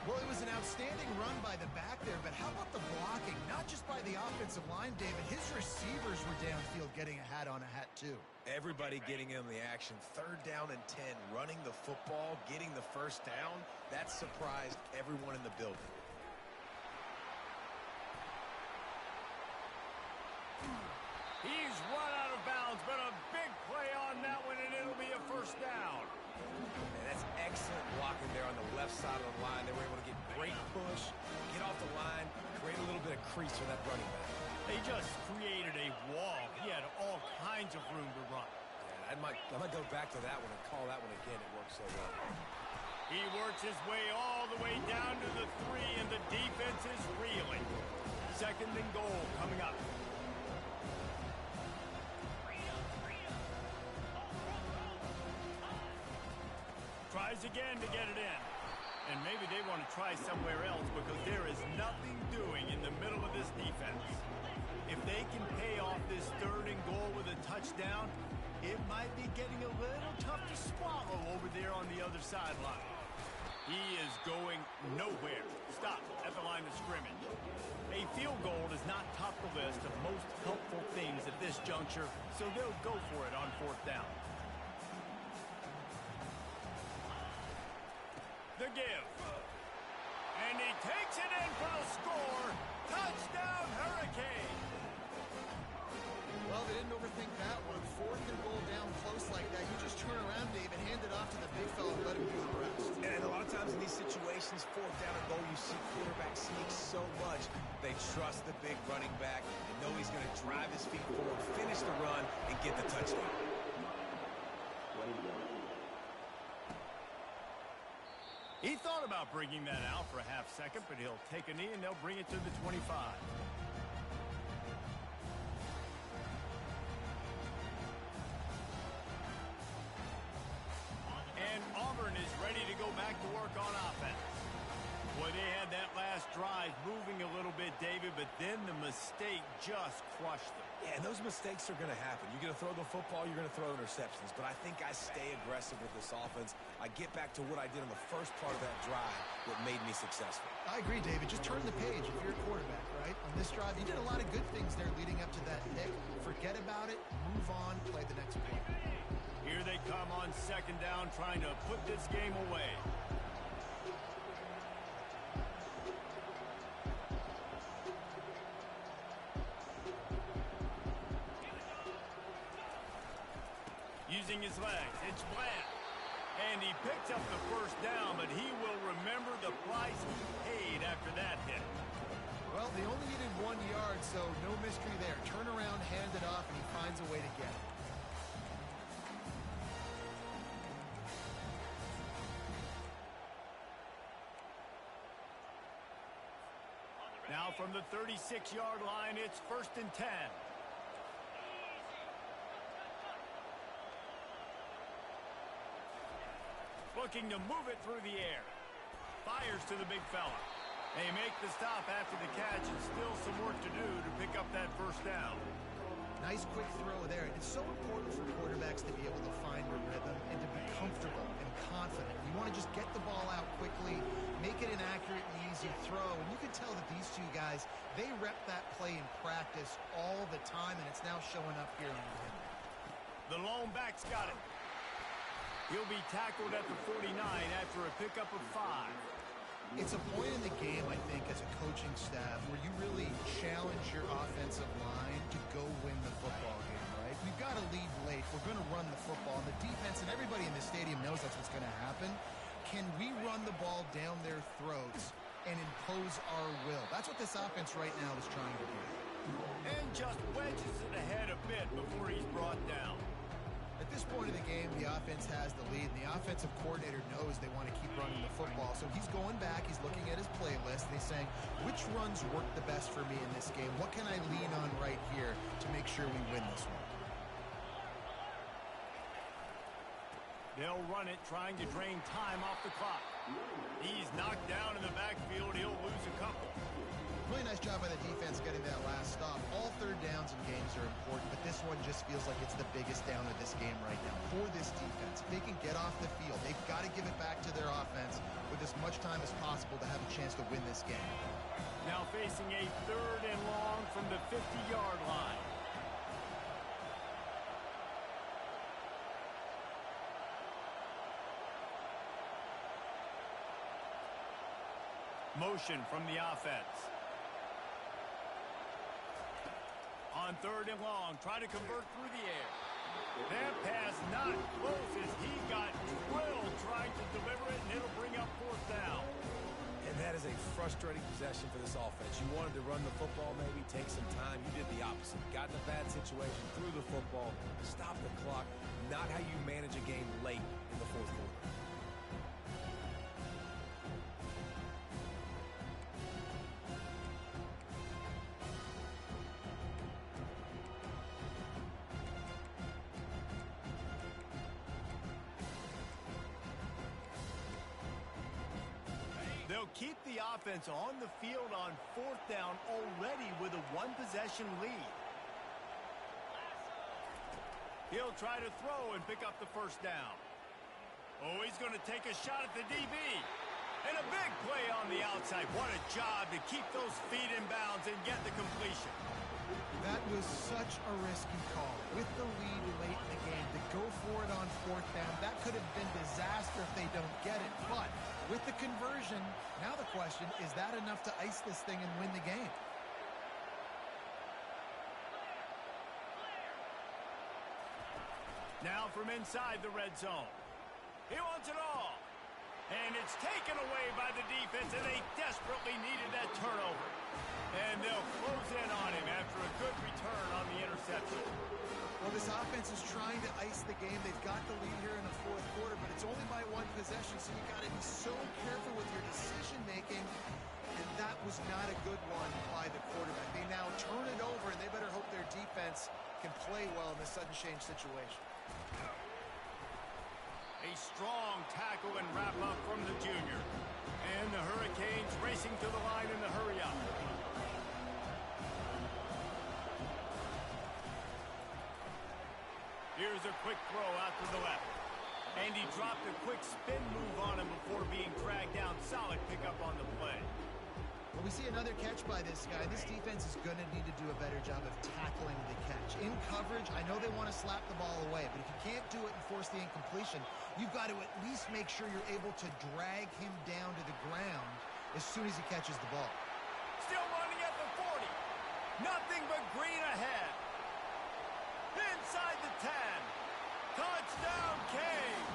Speaker 3: Well, it was an outstanding run by the back there, but how about the blocking? Not just by the offensive line, David. His receivers were downfield getting a hat on a hat, too.
Speaker 2: Everybody getting in the action. 3rd down and 10, running the football, getting the first down. That surprised everyone in the building. excellent blocking there on the left side of the line. They were able to get great push, get off the line, create a little bit of crease for that running back.
Speaker 1: They just created a wall. He had all kinds of room to run.
Speaker 2: Yeah, I might go back to that one and call that one again. It worked so well.
Speaker 1: He works his way all the way down to the 3, and the defense is reeling. 2nd and goal coming up. Tries again to get it in. And maybe they want to try somewhere else because there is nothing doing in the middle of this defense. If they can pay off this 3rd and goal with a touchdown, it might be getting a little tough to swallow over there on the other sideline. He is going nowhere. Stop at the line of scrimmage. A field goal does not top the list of most helpful things at this juncture, so they'll go for it on 4th down. The give. And he takes it in for the score. Touchdown, Hurricane.
Speaker 3: Well, they didn't overthink that one. 4th and goal down close like that. You just turn around, Dave, and hand it off to the big fella and let him do the rest.
Speaker 2: And a lot of times in these situations, 4th down and goal, you see quarterbacks sneak so much. They trust the big running back and know he's going to drive his feet forward, finish the run, and get the touchdown.
Speaker 1: He thought about bringing that out for a half second, but he'll take a knee and they'll bring it to the 25. And Auburn is ready to go back to work on offense. Boy, they had that last drive moving a little bit, David, but then the mistake just crushed them.
Speaker 2: Yeah, and those mistakes are going to happen. You're going to throw the football, you're going to throw interceptions. But I think I stay aggressive with this offense. I get back to what I did on the first part of that drive that made me successful.
Speaker 3: I agree, David. Just turn the page if you're a quarterback, right? On this drive, you did a lot of good things there leading up to that pick. Forget about it, move on, play the next play.
Speaker 1: Here they come on 2nd down, trying to put this game away. Using his legs, it's Bland. And he picks up the 1st down, but he will remember the price he paid after that hit.
Speaker 3: Well, they only needed 1 yard, so no mystery there. Turn around, hand it off, and he finds a way to get it.
Speaker 1: Now from the 36-yard line, it's 1st and 10. Looking to move it through the air. Fires to the big fella. They make the stop after the catch, and still some work to do to pick up that 1st down.
Speaker 3: Nice quick throw there. It's so important for quarterbacks to be able to find a rhythm and to be comfortable and confident. You want to just get the ball out quickly, make it an accurate and easy throw. And you can tell that these two guys, they rep that play in practice all the time, and it's now showing up here on the end.
Speaker 1: The lone back's got it. He'll be tackled at the 49 after a pickup of 5.
Speaker 3: It's a point in the game, I think, as a coaching staff where you really challenge your offensive line to go win the football game, right? We've got to lead late. We're going to run the football. And the defense and everybody in the stadium knows that's what's going to happen. Can we run the ball down their throats and impose our will? That's what this offense right now is trying to do.
Speaker 1: And just wedges it ahead a bit before he's brought down.
Speaker 3: At this point in the game, the offense has the lead, and the offensive coordinator knows they want to keep running the football. So he's going back, he's looking at his playlist, and he's saying, which runs work the best for me in this game? What can I lean on right here to make sure we win this one?
Speaker 1: They'll run it, trying to drain time off the clock. He's knocked down in the backfield. He'll lose a couple.
Speaker 3: Really nice job by the defense getting that last stop. All 3rd downs in games are important, but this one just feels like it's the biggest down of this game right now for this defense. If they can get off the field, they've got to give it back to their offense with as much time as possible to have a chance to win this game.
Speaker 1: Now facing a 3rd and long from the 50-yard line. Motion from the offense. On 3rd and long, try to convert through the air. That pass not close as he got drilled trying to deliver it, and it'll bring up fourth down.
Speaker 2: And that is a frustrating possession for this offense. You wanted to run the football, maybe take some time. You did the opposite. Got in a bad situation, threw the football, stopped the clock. Not how you manage a game late in the fourth quarter.
Speaker 1: They'll keep the offense on the field on fourth down already with a one-possession lead. He'll try to throw and pick up the first down. Oh, he's going to take a shot at the DB. And a big play on the outside. What a job to keep those feet in bounds and get the completion.
Speaker 3: That was such a risky call. With the lead late in the game, to go for it on fourth down, that could have been disaster if they don't get it. But with the conversion, now the question, is that enough to ice this thing and win the game?
Speaker 1: Now from inside the red zone. He wants it all. And it's taken away by the defense, and they desperately needed that turnover. And they'll close in on him after a good return on the interception.
Speaker 3: Well, this offense is trying to ice the game. They've got the lead here in the fourth quarter, but it's only by one possession, so you got to be so careful with your decision-making. And that was not a good one by the quarterback. They now turn it over, and they better hope their defense can play well in this sudden change situation.
Speaker 1: A strong tackle and wrap-up from the junior. And the Hurricanes racing to the line in the hurry-up. Here's a quick throw out to the left. And he dropped a quick spin move on him before being dragged down. Solid pickup on the play.
Speaker 3: Well, we see another catch by this guy. This defense is going to need to do a better job of tackling the catch. In coverage, I know they want to slap the ball away, but if you can't do it and force the incompletion, you've got to at least make sure you're able to drag him down to the ground as soon as he catches the ball.
Speaker 1: Still running at the 40. Nothing but green ahead. Inside the 10. Touchdown, Canes.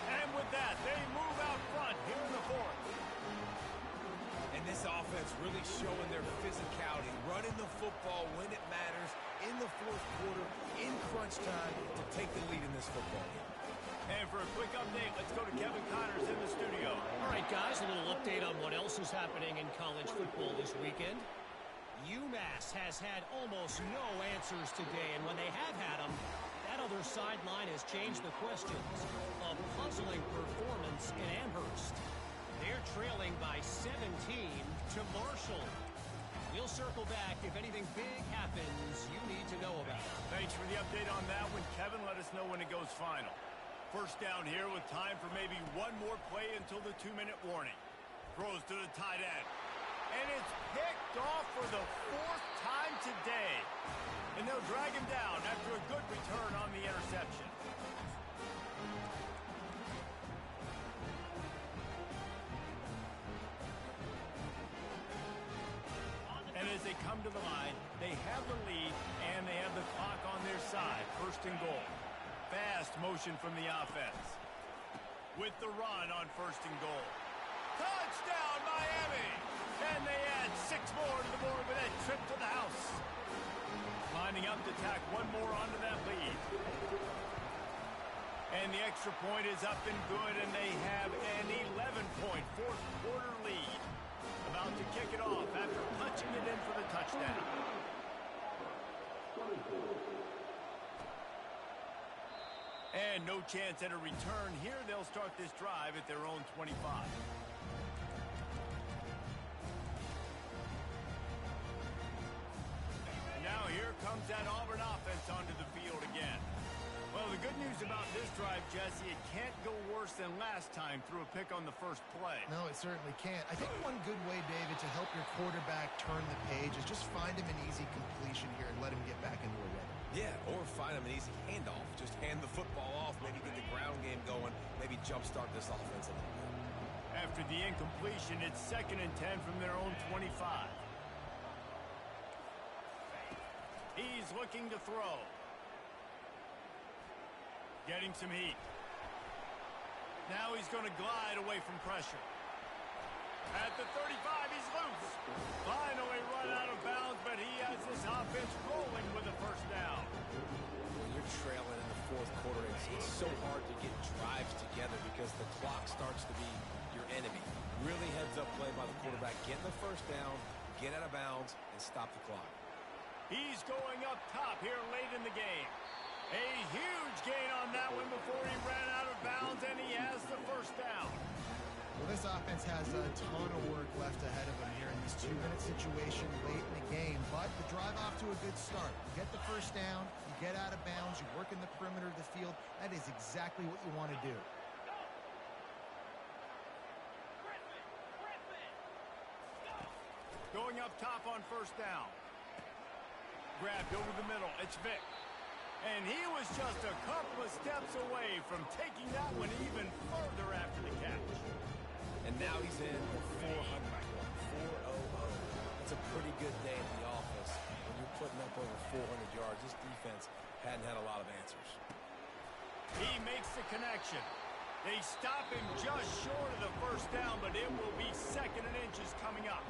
Speaker 1: And with that, they move out front here in the fourth.
Speaker 2: And this offense really showing their physicality, running the football when it matters, in the fourth quarter, in crunch time, to take the lead in this football game.
Speaker 1: And for a quick update, let's go to Kevin Connors in the studio.
Speaker 4: All right, guys, a little update on what else is happening in college football this weekend. UMass has had almost no answers today, and when they have had them, that other sideline has changed the questions. A puzzling performance in Amherst. They're trailing by 17 to Marshall. We'll circle back if anything big happens you need to know about.
Speaker 1: Thanks for the update on that one, Kevin. Let us know when it goes final. First down here with time for maybe one more play until the 2-minute warning. Throws to the tight end. And it's picked off for the fourth time today. And they'll drag him down after a good return on the interception. And as they come to the line, they have the lead and they have the clock on their side. First and goal. Fast motion from the offense. With the run on first and goal. Touchdown, Miami! And they add 6 more to the board with that trip to the house. Lining up to tack one more onto that lead. And the extra point is up and good, and they have an 11-point fourth quarter lead. About to kick it off after punching it in for the touchdown. And no chance at a return here. They'll start this drive at their own 25. Now here comes that Auburn offense onto the field again. Well, the good news about this drive, Jesse, it can't go worse than last time through a pick on the first play.
Speaker 3: No, it certainly can't. I think one good way, David, to help your quarterback turn the page is just find him an easy completion here and let him get back into a rhythm.
Speaker 2: Yeah, or find him an easy handoff. Just hand the football off, maybe get the ground game going, maybe jumpstart this offense a little bit.
Speaker 1: After the incompletion, it's 2nd and 10 from their own 25. He's looking to throw. Getting some heat. Now he's going to glide away from pressure. At the 35, he's loose. Finally run out of bounds, but he has this offense rolling with a first down.
Speaker 2: When you're trailing in the fourth quarter, it's so hard to get drives together because the clock starts to be your enemy. Really heads-up play by the quarterback. Get the first down, get out of bounds, and stop the clock.
Speaker 1: He's going up top here late in the game. A huge gain on that one before he ran out of bounds, and he has the first down.
Speaker 3: Well, this offense has a ton of work left ahead of them here in this 2-minute situation late in the game, but the drive off to a good start. You get the first down, you get out of bounds, you work in the perimeter of the field. That is exactly what you want to do.
Speaker 1: Going up top on first down. Grabbed over the middle. It's Vick. And he was just a couple of steps away from taking that one even further after the catch.
Speaker 2: And now he's in the 400. 400. That's a pretty good day at the office when you're putting up over 400 yards. This defense hadn't had a lot of answers.
Speaker 1: He makes the connection. They stop him just short of the first down, but it will be 2nd and inches coming up.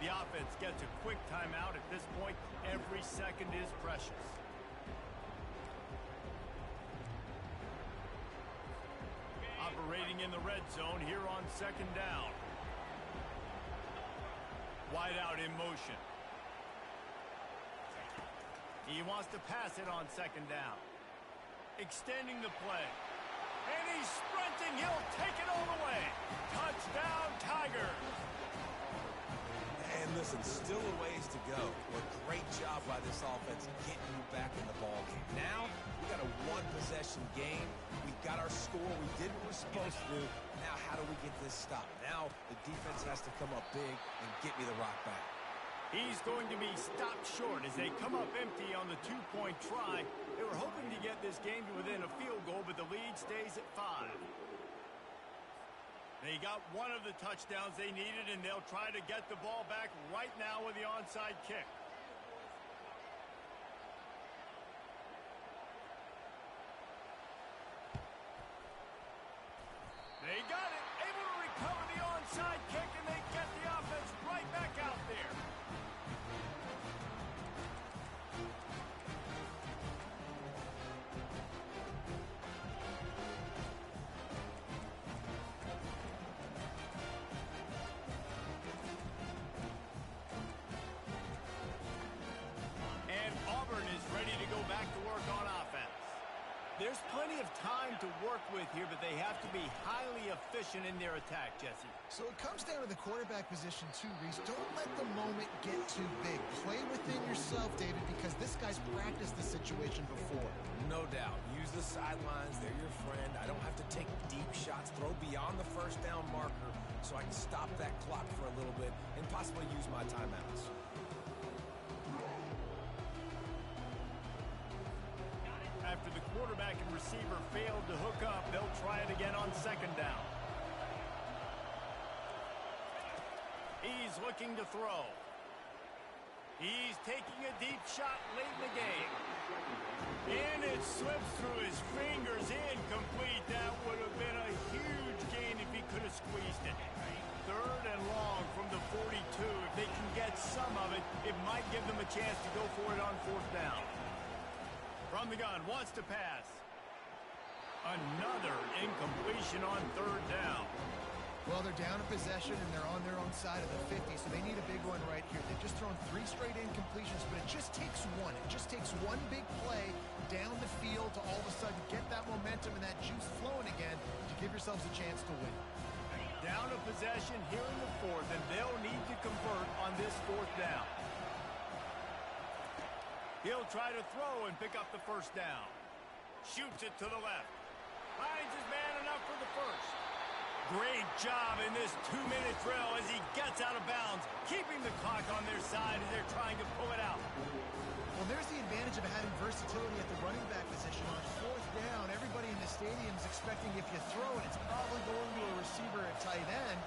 Speaker 1: The offense gets a quick timeout. At this point, every second is precious. Operating in the red zone here on 2nd down. Wide out in motion. He wants to pass it on 2nd down. Extending the play. And he's sprinting. He'll take it all the way. Touchdown, Tigers.
Speaker 2: And listen, still a ways to go. A great job by this offense getting you back in the ball game. Now, we got a one-possession game. We got our score. We did what we're supposed to do. Now, how do we get this stopped? Now, the defense has to come up big and get me the rock back.
Speaker 1: He's going to be stopped short as they come up empty on the 2-point try. They were hoping to get this game to within a field goal, but the lead stays at 5. They got one of the touchdowns they needed, and they'll try to get the ball back right now with the onside kick. They got it, able to recover the onside kick, and they get the offense right back out there. There's plenty of time to work with here, but they have to be highly efficient in their attack, Jesse.
Speaker 3: So it comes down to the quarterback position too, Reese. Don't let the moment get too big. Play within yourself, David, because this guy's practiced this situation before.
Speaker 2: No doubt. Use the sidelines. They're your friend. I don't have to take deep shots. Throw beyond the first down marker so I can stop that clock for a little bit and possibly use my timeouts.
Speaker 1: After the quarterback and receiver failed to hook up, they'll try it again on 2nd down. He's looking to throw. He's taking a deep shot late in the game. And it slips through his fingers, incomplete. That would have been a huge gain if he could have squeezed it. 3rd and long from the 42. If they can get some of it, it might give them a chance to go for it on 4th down. From the gun, wants to pass. Another incompletion on 3rd down.
Speaker 3: Well, they're down a possession, and they're on their own side of the 50, so they need a big one right here. They've just thrown 3 straight incompletions, but it just takes one. It just takes one big play down the field to all of a sudden get that momentum and that juice flowing again to give yourselves a chance to win.
Speaker 1: Down a possession here in the 4th, and they'll need to convert on this 4th down. He'll try to throw and pick up the first down. Shoots it to the left. Finds his man enough for the first. Great job in this 2-minute drill as he gets out of bounds, keeping the clock on their side as they're trying to pull it out.
Speaker 3: Well, there's the advantage of having versatility at the running back position. On 4th down, everybody in the stadium is expecting if you throw it, it's probably going to a receiver at tight end.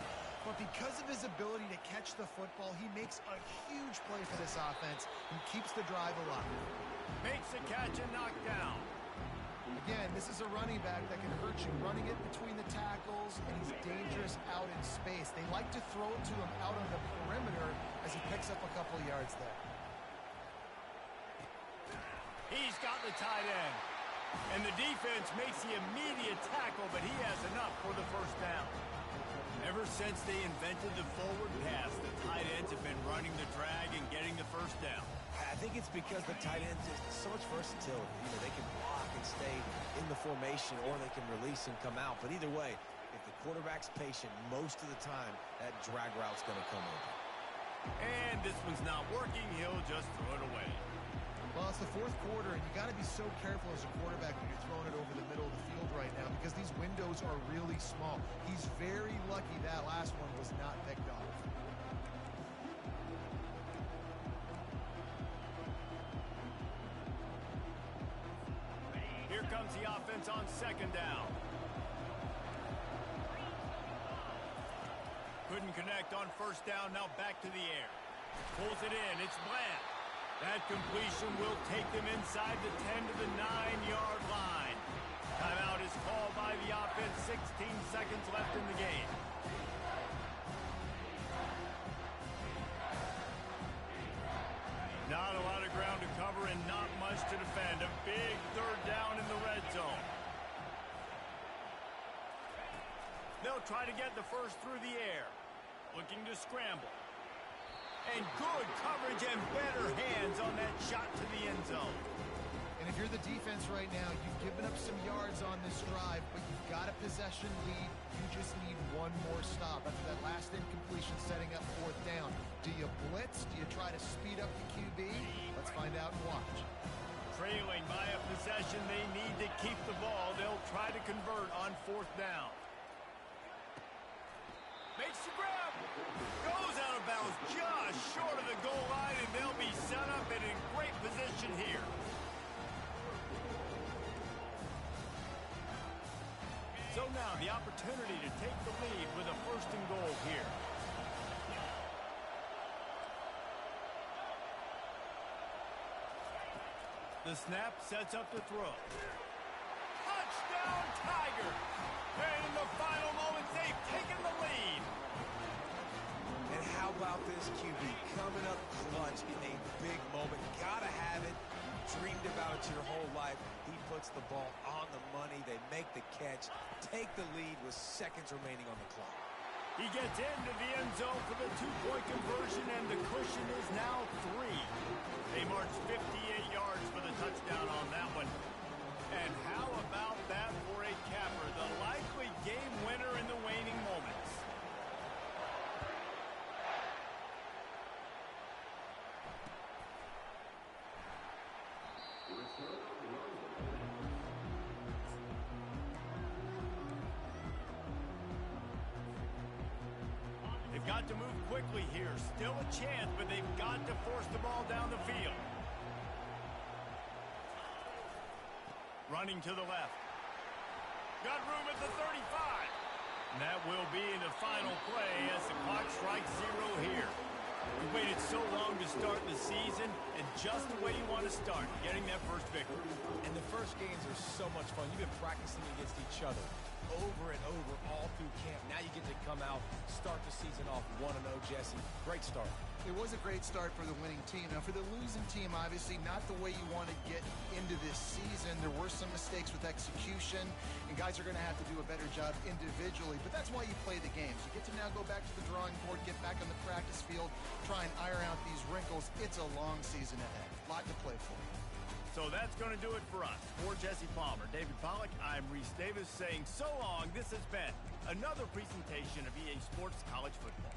Speaker 3: But because of his ability to catch the football, he makes a huge play for this offense and keeps the drive alive.
Speaker 1: Makes the catch and knocked down.
Speaker 3: Again, this is a running back that can hurt you, running it between the tackles, and he's dangerous out in space. They like to throw it to him out on the perimeter as he picks up a couple yards there.
Speaker 1: He's got the tight end. And the defense makes the immediate tackle, but he has enough for the first down. Ever since they invented the forward pass, the tight ends have been running the drag and getting the first down.
Speaker 2: I think it's because the tight ends have so much versatility. You know, they can block and stay in the formation, or they can release and come out. But either way, if the quarterback's patient, most of the time, that drag route's going to come over.
Speaker 1: And this one's not working. He'll just throw it away.
Speaker 3: Well, it's the fourth quarter, and you got to be so careful as a quarterback when you're throwing it over the middle of the field right now because these windows are really small. He's very lucky that last one was not picked off.
Speaker 1: Here comes the offense on second down. Couldn't connect on first down, now back to the air. Pulls it in, it's Bland. That completion will take them inside the 10 to the 9-yard line. Timeout is called by the offense, 16 seconds left in the game. Not a lot of ground to cover and not much to defend. A big third down in the red zone. They'll try to get the first through the air. Looking to scramble. And good coverage and better hands on that shot to the end zone.
Speaker 3: And if you're the defense right now, you've given up some yards on this drive, but you've got a possession lead. You just need one more stop after that last incompletion setting up fourth down. Do you blitz? Do you try to speed up the QB? Let's find out and watch.
Speaker 1: Trailing by a possession, they need to keep the ball. They'll try to convert on fourth down. Makes the grab. Goes out of bounds just short of the goal line, and they'll be set up and in great position here. So now the opportunity to take the lead with a first and goal here. The snap sets up the throw. Touchdown, Tiger! And in the final moments, they've taken the lead.
Speaker 2: And how about this QB coming up clutch in a big moment? Gotta have it. Dreamed about it your whole life. He puts the ball on the money. They make the catch. Take the lead with seconds remaining on the clock.
Speaker 1: He gets into the end zone for the two-point conversion, and the cushion is now 3. They march 58 yards for the touchdown on that one. And how about that for a capper? The likely game winner in the waning moments. They've got to move quickly here. Still a chance, but they've got to force the ball down the field. Running to the left. Got room at the 35. And that will be the final play as the clock strikes 0 here. We waited so long to start the season, and just the way you want to start, getting that first victory.
Speaker 2: And the first games are so much fun. You've been practicing against each other over and over all through camp. Now you get to come out, start the season off 1-0, Jesse. Great start.
Speaker 3: It was a great start for the winning team. Now, for the losing team, obviously not the way you want to get into this season. There were some mistakes with execution, and guys are going to have to do a better job individually. But that's why you play the games. You get to now go back to the drawing board, get back on the practice field, try and iron out these wrinkles. It's a long season ahead. A lot to play for.
Speaker 1: So that's going to do it for us. For Jesse Palmer, David Pollack, I'm Reese Davis saying so long. This has been another presentation of EA Sports College Football.